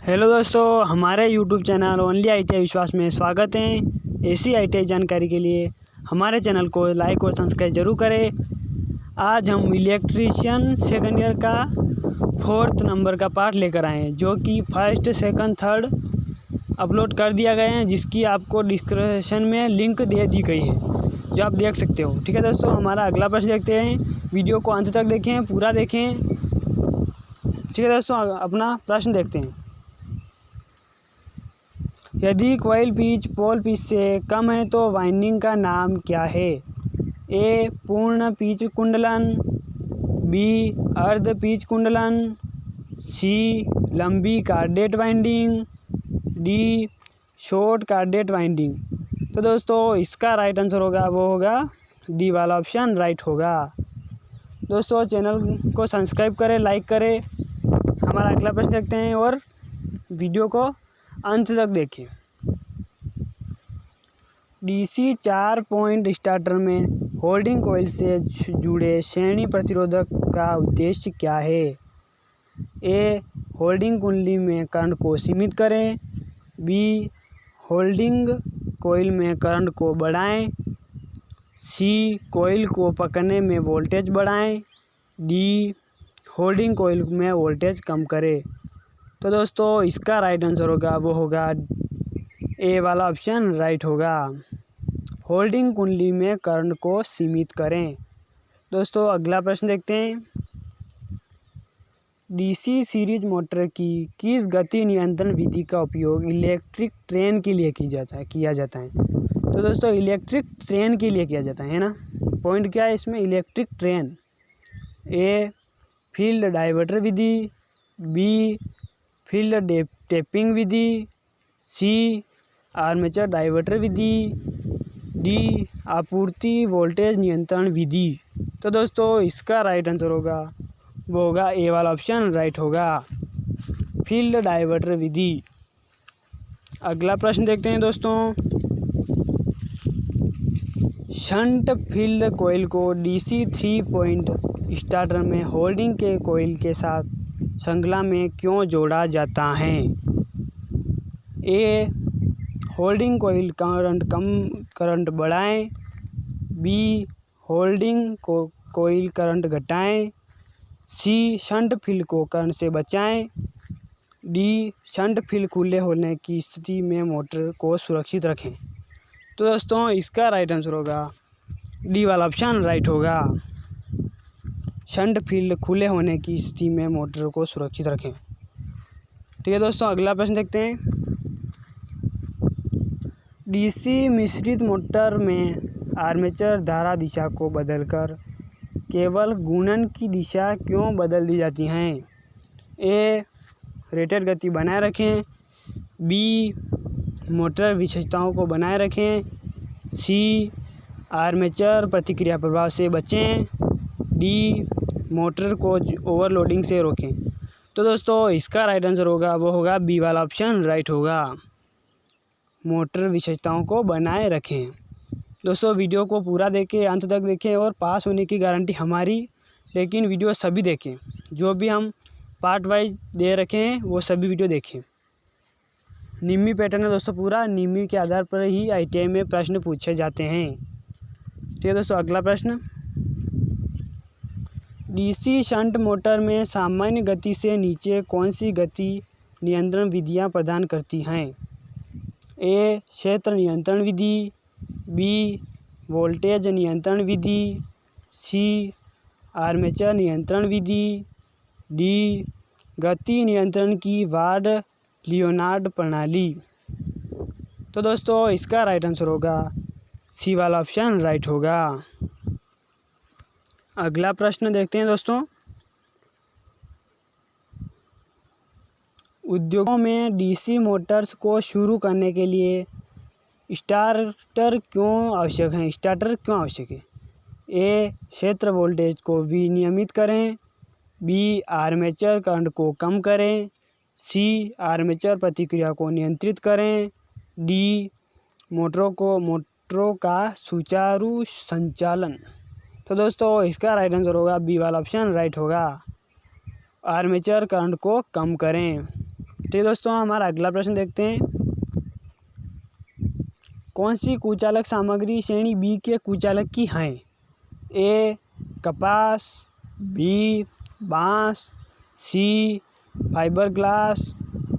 Hello दोस्तों, हमारे YouTube channel only ITI विश्वास में स्वागत है। ऐसी ITI जानकारी के लिए हमारे चैनल को लाइक और सब्सक्राइब जरूर करें। आज हम इलेक्ट्रीशियन सेकंड ईयर का 4th नंबर का पार्ट लेकर आए हैं, जो कि फर्स्ट सेकंड थर्ड अपलोड कर दिया गया है, जिसकी आपको डिस्क्रिप्शन में लिंक दे दी गई है, जो आप देख सकते हो। ठीक है दोस्तों, हमारा अगला प्रश्न देखते हैं। वीडियो को अंत तक देखें, पूरा देखें। ठीक है दोस्तों, अपना प्रश्न देखते हैं। यदि कॉइल पिच पोल पिच से कम है तो वाइंडिंग का नाम क्या है? ए पूर्ण पिच कुंडलन, बी अर्ध पिच कुंडलन, सी लंबी कार्डेट वाइंडिंग, डी शॉर्ट कार्डेट वाइंडिंग। तो दोस्तों, इसका राइट आंसर होगा वो होगा डी वाला ऑप्शन राइट होगा। दोस्तों, चैनल को सब्सक्राइब करें, लाइक करें। हमारा अगला प्रश्न देखते हैं और वीडियो को अंत तक देखें। DC 4 पॉइंट स्टार्टर में होल्डिंग कॉइल से जुड़े श्रेणी प्रतिरोधक का उद्देश्य क्या है? ए होल्डिंग कुंडली में करंट को सीमित करें, बी होल्डिंग कॉइल में करंट को बढ़ाएं, सी कॉइल को पकड़ने में वोल्टेज बढ़ाएं, डी होल्डिंग कॉइल में वोल्टेज कम करें। तो दोस्तों, इसका राइट आंसर होगा वो होगा ए वाला ऑप्शन राइट होगा। होल्डिंग कुंडली में करंट को सीमित करें। दोस्तों, अगला प्रश्न देखते हैं। DC सीरीज मोटर की किस गति नियंत्रण विधि का उपयोग इलेक्ट्रिक ट्रेन के लिए किया जाता है? तो दोस्तों, इलेक्ट्रिक ट्रेन के लिए किया जाता है ना। पॉइंट क्या है इसमें? Electric train. A field diverter विधि, बी फील्ड टेपिंग विधि, सी आर्मेचर डाइवर्टर विधि, डी आपूर्ति वोल्टेज नियंत्रण विधि। तो दोस्तों, इसका राइट आंसर होगा वो होगा ए वाला ऑप्शन राइट होगा, फील्ड डाइवर्टर विधि। अगला प्रश्न देखते हैं दोस्तों। शंट फील्ड कॉइल को DC 3 पॉइंट स्टार्टर में होल्डिंग के कॉइल के साथ श्रृंखला में क्यों जोड़ा जाता है? ए होल्डिंग कॉइल करंट बढ़ाएं, बी होल्डिंग कॉइल करंट घटाएं, सी शंट फील्ड को करंट से बचाएं, डी शंट फील्ड खुले होने की स्थिति में मोटर को सुरक्षित रखें। तो दोस्तों, इसका राइट आंसर होगा डी वाला ऑप्शन राइट होगा, शंट फील्ड खुले होने की स्थिति में मोटर को सुरक्षित रखें। ठीक है दोस्तों, अगला प्रश्न देखते हैं। DC मिश्रित मोटर में आर्मेचर धारा दिशा को बदलकर केवल घूर्णन की दिशा क्यों बदल दी जाती हैं? ए रेटेड गति बनाए रखें, बी मोटर विशेषताओं को बनाए रखें, सी आर्मेचर प्रतिक्रिया प्रभाव से बचें, डी मोटर को ओवरलोडिंग से रोकें। तो दोस्तों, इसका राइट आंसर होगा वो होगा बी वाला ऑप्शन राइट होगा, मोटर विशेषताओं को बनाए रखें। दोस्तों, वीडियो को पूरा देखें, अंत तक देखें और पास होने की गारंटी हमारी, लेकिन वीडियो सभी देखें। जो भी हम पार्ट वाइज दे रखे हैं वो सभी वीडियो देखें। निम्मी पैटर्न है दोस्तों, पूरा निम्मी के आधार पर ही ITI में प्रश्न पूछे जाते हैं। ठीक है दोस्तों, अगला प्रश्न। DC शंट मोटर में सामान्य गति से नीचे कौन सी गति नियंत्रण विधियां प्रदान करती हैं? ए क्षेत्र नियंत्रण विधि, बी वोल्टेज नियंत्रण विधि, सी आर्मेचर नियंत्रण विधि, डी गति नियंत्रण की वार्ड लियोनार्ड प्रणाली। तो दोस्तों, इसका राइट आंसर होगा सी वाला ऑप्शन राइट होगा। अगला प्रश्न देखते हैं दोस्तों। उद्योगों में DC मोटर्स को शुरू करने के लिए स्टार्टर क्यों आवश्यक है? ए क्षेत्र वोल्टेज को विनियमित करें, बी आर्मेचर करंट को कम करें, सी आर्मेचर प्रतिक्रिया को नियंत्रित करें, डी मोटरों का सुचारू संचालन। तो दोस्तों, इसका राइट आंसर होगा बी वाला ऑप्शन राइट होगा, आर्मेचर करंट को कम करें। ठीक है दोस्तों, हमारा अगला प्रश्न देखते हैं। कौन सी कुचालक सामग्री श्रेणी बी के कुचालक की हैं? ए कपास, बी बांस, सी फाइबर ग्लास,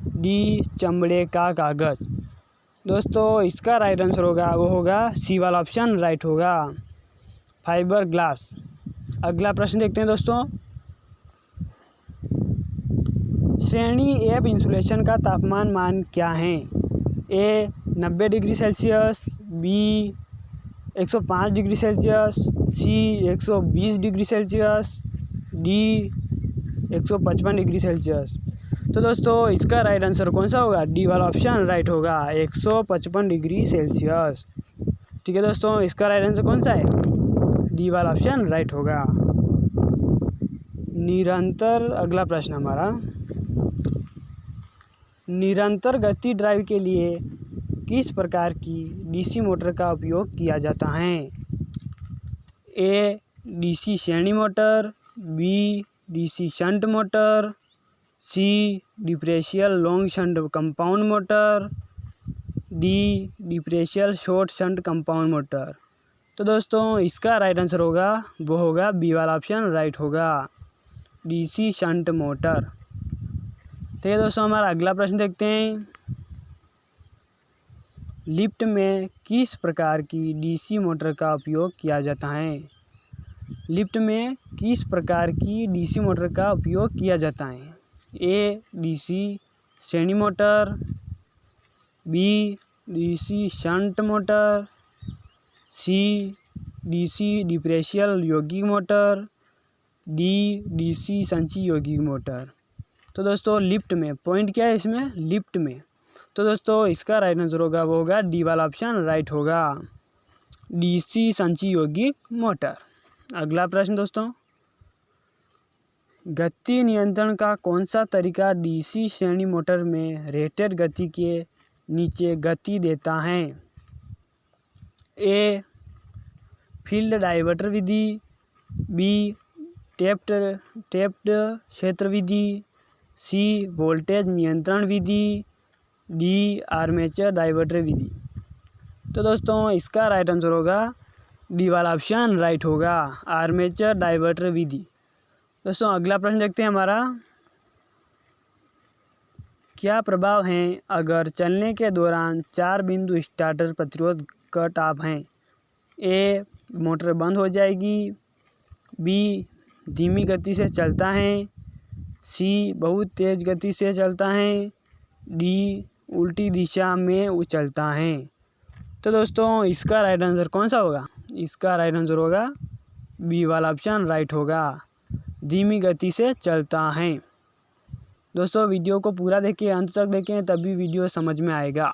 डी चमड़े का कागज। दोस्तों इसका राइट आंसर होगा वो होगा सी वाला ऑप्शन राइट होगा, फाइबर ग्लास। अगला प्रश्न देखते हैं दोस्तों। श्रेणी एफ इंसुलेशन का तापमान मान क्या है? A 90 degree Celsius, B 105 degree Celsius, C 120 degree Celsius, D 155 degree Celsius. तो दोस्तों इसका राइट आंसर कौन सा होगा? डी वाला ऑप्शन राइट होगा, 155 डिग्री सेल्सियस। ठीक है दोस्तों, इसका राइट आंसर कौन सा है? डी वाला ऑप्शन राइट होगा। निरंतर अगला प्रश्न हमारा, निरंतर गति ड्राइव के लिए किस प्रकार की डीसी मोटर का उपयोग किया जाता है? ए डीसी श्रेणी motor, B DC shunt motor, C differential long shunt compound motor, D differential short shunt compound motor. तो दोस्तों इसका राइट आंसर होगा वो होगा बी वाला ऑप्शन राइट होगा, डीसी शंट मोटर। ठीक है दोस्तों, हमारा अगला प्रश्न देखते हैं। लिफ्ट में किस प्रकार की डीसी मोटर का उपयोग किया जाता है? लिफ्ट में किस प्रकार की डीसी मोटर का उपयोग किया जाता है? ए डीसी श्रेणी motor, B DC shunt motor, C DC differential यौगिक मोटर, डी डीसी संची यौगिक मोटर। तो दोस्तों लिफ्ट में पॉइंट क्या है इसमें? लिफ्ट में। तो दोस्तों इसका राइट आंसर होगा वो होगा डी वाला ऑप्शन राइट होगा, डीसी संची यौगिक मोटर। अगला प्रश्न दोस्तों, गति नियंत्रण का कौन सा तरीका डीसी श्रेणी मोटर में रेटेड गति के नीचे गति देता है? ए फील्ड डाइवर्टर विधि, बी टेप्ड क्षेत्र विधि, सी वोल्टेज नियंत्रण विधि, डी आर्मेचर डाइवर्टर विधि। तो दोस्तों इसका राइट आंसर होगा डी वाला ऑप्शन राइट होगा, आर्मेचर डाइवर्टर विधि। दोस्तों अगला प्रश्न देखते हैं हमारा, क्या प्रभाव हैं अगर चलने के दौरान 4 बिंदु स्टार्टर प्रतिरोध कट ऑफ हैं? ए मोटर बंद हो जाएगी, बी धीमी गति से चलता है, सी बहुत तेज़ गति से चलता है, डी उल्टी दिशा में उछलता है। तो दोस्तों इसका राइट आंसर कौन सा होगा? इसका राइट आंसर होगा बी वाला ऑप्शन राइट होगा, धीमी गति से चलता है। दोस्तों वीडियो को पूरा देखें, अंत तक देखें, तभी वीडियो समझ में आएगा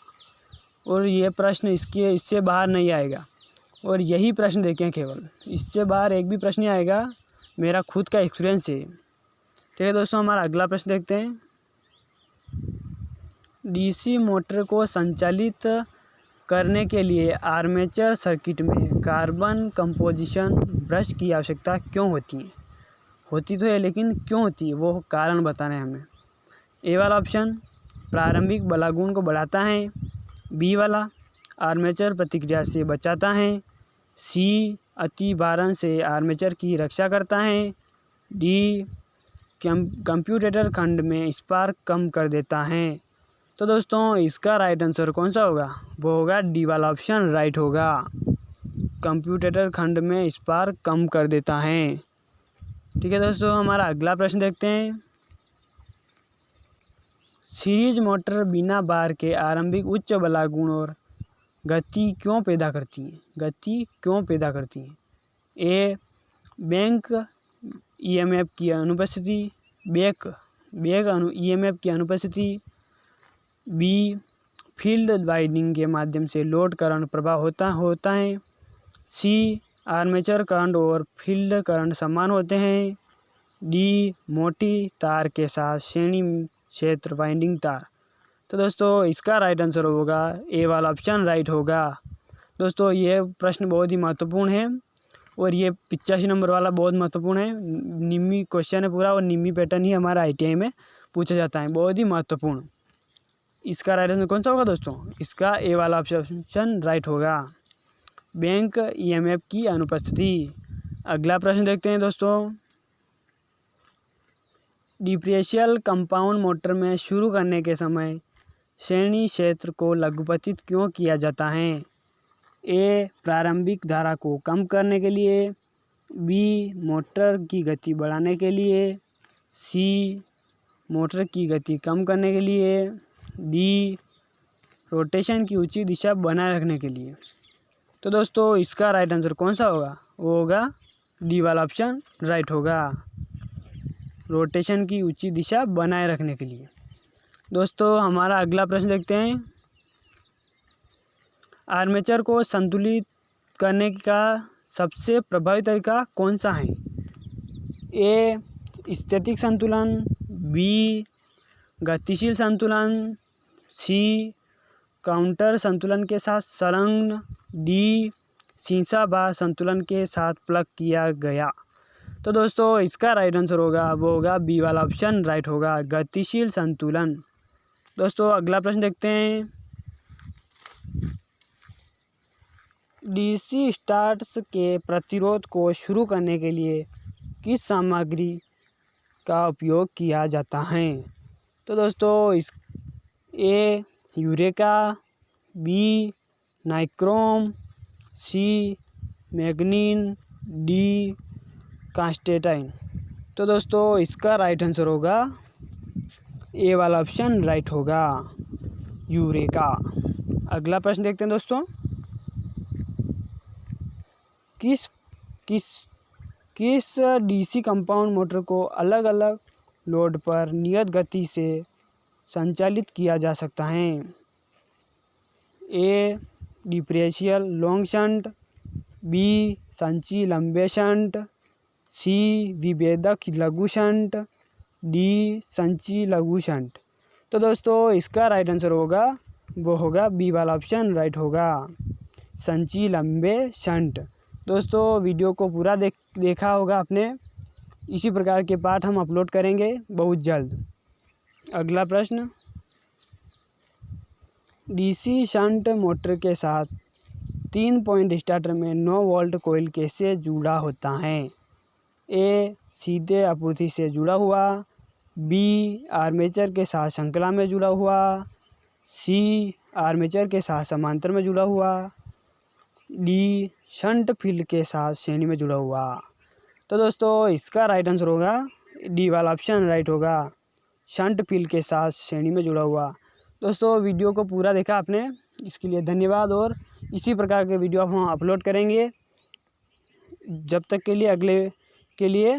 और ये प्रश्न इससे बाहर नहीं आएगा। और यही प्रश्न देखें केवल, इससे बाहर एक भी प्रश्न नहीं आएगा, मेरा खुद का एक्सपीरियंस है। ठीक है दोस्तों, हमारा अगला प्रश्न देखते हैं। डीसी मोटर को संचालित करने के लिए आर्मेचर सर्किट में कार्बन कंपोजिशन ब्रश की आवश्यकता क्यों होती है? होती तो है लेकिन क्यों होती है वो कारण बताना है हमें। ए वाला ऑप्शन प्रारंभिक बलागुण को बढ़ाता है, बी वाला आर्मेचर प्रतिक्रिया से बचाता है, सी अति भारण से आर्मेचर की रक्षा करता है, डी कंप्यूटेटर खंड में स्पार्क कम कर देता है। तो दोस्तों इसका राइट आंसर कौन सा होगा? वो होगा डी वाला ऑप्शन राइट होगा, कंप्यूटेटर खंड में स्पार्क कम कर देता है। ठीक है दोस्तों, हमारा अगला प्रश्न देखते हैं। सीरीज मोटर बिना बार के आरंभिक उच्च बलागुण और गति क्यों पैदा करती है? गति क्यों पैदा करती है? ए बैंक ईएमएफ की अनुपस्थिति, बैक ईएमएफ की अनुपस्थिति, बी फील्ड वाइंडिंग के माध्यम से लोड करंट प्रवाह होता है, सी आर्मेचर करंट और फील्ड करंट समान होते हैं, डी मोटी तार के साथ श्रेणी क्षेत्र वाइंडिंग तार। तो दोस्तों इसका राइट आंसर होगा ए वाला ऑप्शन राइट होगा। दोस्तों ये प्रश्न बहुत ही महत्वपूर्ण है और ये 85 नंबर वाला बहुत महत्वपूर्ण है। निम्मी क्वेश्चन है पूरा और निम्मी पैटर्न ही हमारा ITI में पूछा जाता है, बहुत ही महत्वपूर्ण। इसका राइट आंसर कौन सा होगा दोस्तों? इसका ए वाला ऑप्शन राइट होगा। बैंक ईएमएफ की अनुपस्थिति। अगला प्रश्न देखते हैं दोस्तों। डिफरेंशियल कंपाउंड मोटर में शुरू करने के समय श्रेणी क्षेत्र को लघुपतित क्यों किया जाता है? ए प्रारंभिक धारा को कम करने के लिए, बी मोटर की गति बढ़ाने के लिए, सी मोटर की गति कम करने के लिए, डी रोटेशन की ऊंची दिशा बनाए रखने के लिए। तो दोस्तों इसका राइट आंसर कौन सा होगा? वो होगा डी वाला ऑप्शन राइट होगा, रोटेशन की ऊंची दिशा बनाए रखने के लिए। दोस्तों हमारा अगला प्रश्न देखते हैं। आर्मेचर को संतुलित करने का सबसे प्रभावी तरीका कौन सा है? ए स्टैटिक संतुलन, बी गतिशील संतुलन, सी काउंटर संतुलन के साथ संलग्न, डी शीर्षाभार संतुलन के साथ प्लग किया गया। तो दोस्तों इसका राइट आंसर होगा वो होगा बी वाला ऑप्शन राइट होगा, गतिशील संतुलन। दोस्तों अगला प्रश्न देखते हैं। डीसी स्टार्ट्स के प्रतिरोध को शुरू करने के लिए किस सामग्री का उपयोग किया जाता है? तो दोस्तों इस ए यूरेका, बी नाइक्रोम, सी मैग्नीन, डी कांस्टेटाइन। तो दोस्तों इसका राइट आंसर होगा ए वाला ऑप्शन राइट होगा, यूरेका। अगला प्रश्न देखते हैं दोस्तों। किस डीसी कंपाउंड मोटर को अलग अलग लोड पर नियत गति से संचालित किया जा सकता है? A differential long shunt, B संची लंबे शंट, सी विभेदक लघु शंट, डी संची लघु शंट। तो दोस्तों इसका राइट आंसर होगा वो होगा बी वाला ऑप्शन राइट होगा, संची लंबे शंट। दोस्तों वीडियो को पूरा देखा होगा आपने। इसी प्रकार के पाठ हम अपलोड करेंगे बहुत जल्द। अगला प्रश्न। डीसी शंट मोटर के साथ 3 पॉइंट स्टार्टर में 9 वोल्ट कॉइल कैसे जुड़ा होता है? ए सीधे आपूर्ति से जुड़ा हुआ, बी आर्मेचर के साथ श्रृंखला में जुड़ा हुआ, सी आर्मेचर के साथ समांतर में जुड़ा हुआ, डी शंट फील्ड के साथ श्रेणी में जुड़ा हुआ। तो दोस्तों इसका राइट आंसर होगा डी वाला ऑप्शन राइट होगा, शंट फील्ड के साथ श्रेणी में जुड़ा हुआ। दोस्तों वीडियो को पूरा देखा आपने, इसके लिए धन्यवाद। और इसी प्रकार के वीडियो हम अपलोड करेंगे। जब तक के लिए अगले के लिए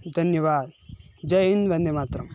धन्यवाद। जय हिंद, वंदे मातरम।